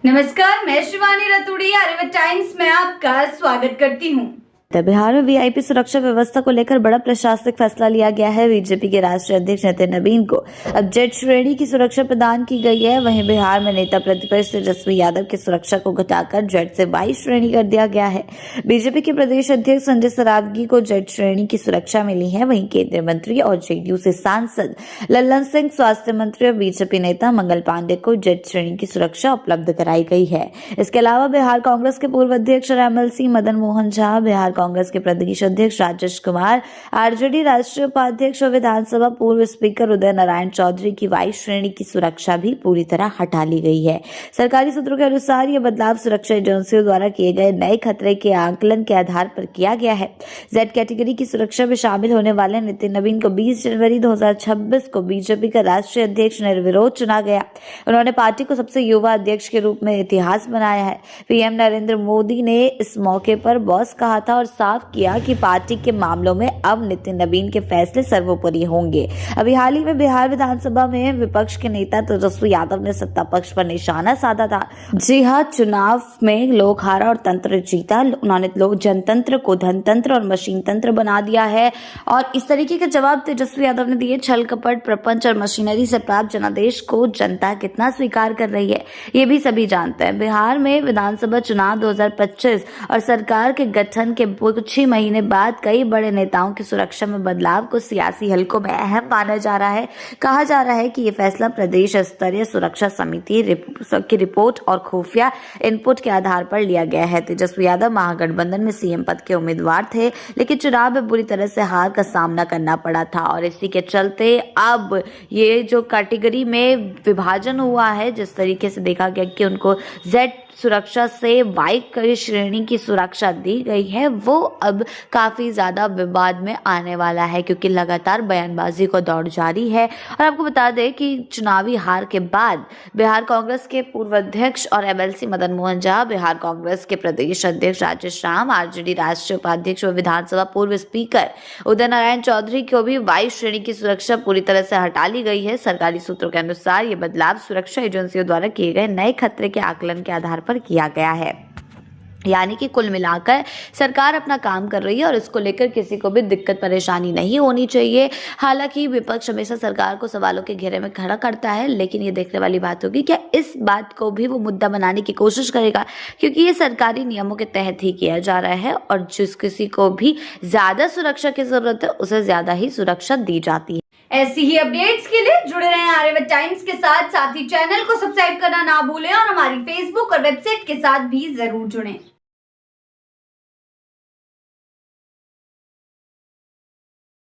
नमस्कार, मैं शिवानी रतूड़ी आर्यभट्ट टाइम्स में आपका स्वागत करती हूँ। बिहार में वीआईपी सुरक्षा व्यवस्था को लेकर बड़ा प्रशासनिक फैसला लिया गया है। बीजेपी के राष्ट्रीय अध्यक्ष नितिन नवीन को अब जेड श्रेणी की सुरक्षा प्रदान की गई है। वहीं बिहार में नेता प्रतिपक्ष तेजस्वी यादव की सुरक्षा को घटाकर जेड से वाई श्रेणी कर दिया गया है। बीजेपी के प्रदेश अध्यक्ष संजय सरावगी को जेड श्रेणी की सुरक्षा मिली है। वहीं केंद्रीय मंत्री और जेडीयू से सांसद लल्लन सिंह, स्वास्थ्य मंत्री और बीजेपी नेता मंगल पांडे को जेड श्रेणी की सुरक्षा उपलब्ध कराई गई है। इसके अलावा बिहार कांग्रेस के पूर्व अध्यक्ष और एमएलसी मदन मोहन झा, बिहार कांग्रेस के प्रदेश अध्यक्ष राजेश कुमार, आरजेडी राष्ट्रीय उपाध्यक्ष और विधानसभा पूर्व स्पीकर उदय नारायण चौधरी की वाई श्रेणी की सुरक्षा भी पूरी तरह हटा ली गई है। सरकारी सूत्रों के अनुसार यह बदलाव सुरक्षा एजेंसियों द्वारा किए गए नए खतरे के आकलन के आधार पर किया गया है। जेड कैटेगरी की सुरक्षा में शामिल होने वाले नितिन नवीन को 20 जनवरी 2026 को बीजेपी का राष्ट्रीय अध्यक्ष निर्विरोध चुना गया। उन्होंने पार्टी को सबसे युवा अध्यक्ष के रूप में इतिहास बनाया है। पीएम नरेंद्र मोदी ने इस मौके पर बॉस कहा था और साफ किया कि पार्टी के मामलों में अब नितिन नवीन के फैसले सर्वोपरि होंगे। अभी हाल ही में बिहार विधानसभा में विपक्ष के नेता तेजस्वी यादव ने सत्ता पक्ष पर निशाना साधा था। जी हां, चुनाव में लोग हारा और तंत्र जीता। उन्होंने लोग जनतंत्र को धनतंत्र और मशीन तंत्र बना दिया है और इस तरीके के जवाब तेजस्वी यादव ने दिए। छल कपट, प्रपंच और मशीनरी से प्राप्त जनादेश को जनता कितना स्वीकार कर रही है, ये भी सभी जानते हैं। बिहार में विधानसभा चुनाव 2025 और सरकार के गठन के कुछ ही महीने बाद कई बड़े नेताओं की सुरक्षा में बदलाव को सियासी हलकों में अहम माना जा रहा है। कहा जा रहा है कि ये फैसला प्रदेश स्तरीय सुरक्षा समिति की रिपोर्ट और खुफिया इनपुट के आधार पर लिया गया है। तेजस्वी यादव महागठबंधन में सीएम पद के उम्मीदवार थे, लेकिन चुनाव में बुरी तरह से हार का सामना करना पड़ा था और इसी के चलते अब ये जो कैटेगरी में विभाजन हुआ है, जिस तरीके से देखा गया कि उनको जेड सुरक्षा से वाई श्रेणी की सुरक्षा दी गई है, वो अब काफी ज्यादा विवाद में आने वाला है, क्योंकि लगातार बयानबाजी का दौर जारी है। और आपको बता दें कि चुनावी हार के बाद बिहार कांग्रेस के पूर्व अध्यक्ष और एमएलसी मदन मोहन झा, बिहार कांग्रेस के प्रदेश अध्यक्ष राजेश राम, आरजेडी राष्ट्रीय उपाध्यक्ष और विधानसभा पूर्व स्पीकर उदय नारायण चौधरी को भी वाई श्रेणी की सुरक्षा पूरी तरह से हटा ली गई है। सरकारी सूत्रों के अनुसार ये बदलाव सुरक्षा एजेंसियों द्वारा किए गए नए खतरे के आकलन के आधार पर किया गया है। यानी कि कुल मिलाकर सरकार अपना काम कर रही है और इसको लेकर किसी को भी दिक्कत परेशानी नहीं होनी चाहिए। हालांकि विपक्ष हमेशा सरकार को सवालों के घेरे में खड़ा करता है, लेकिन ये देखने वाली बात होगी क्या इस बात को भी वो मुद्दा बनाने की कोशिश करेगा, क्योंकि ये सरकारी नियमों के तहत ही किया जा रहा है और जिस किसी को भी ज्यादा सुरक्षा की जरूरत है उसे ज्यादा ही सुरक्षा दी जाती है। ऐसी ही अपडेट्स के लिए जुड़े रहें आर्यभट्ट टाइम्स के साथ ही चैनल को सब्सक्राइब करना ना भूलें और हमारी फेसबुक और वेबसाइट के साथ भी जरूर जुड़ें।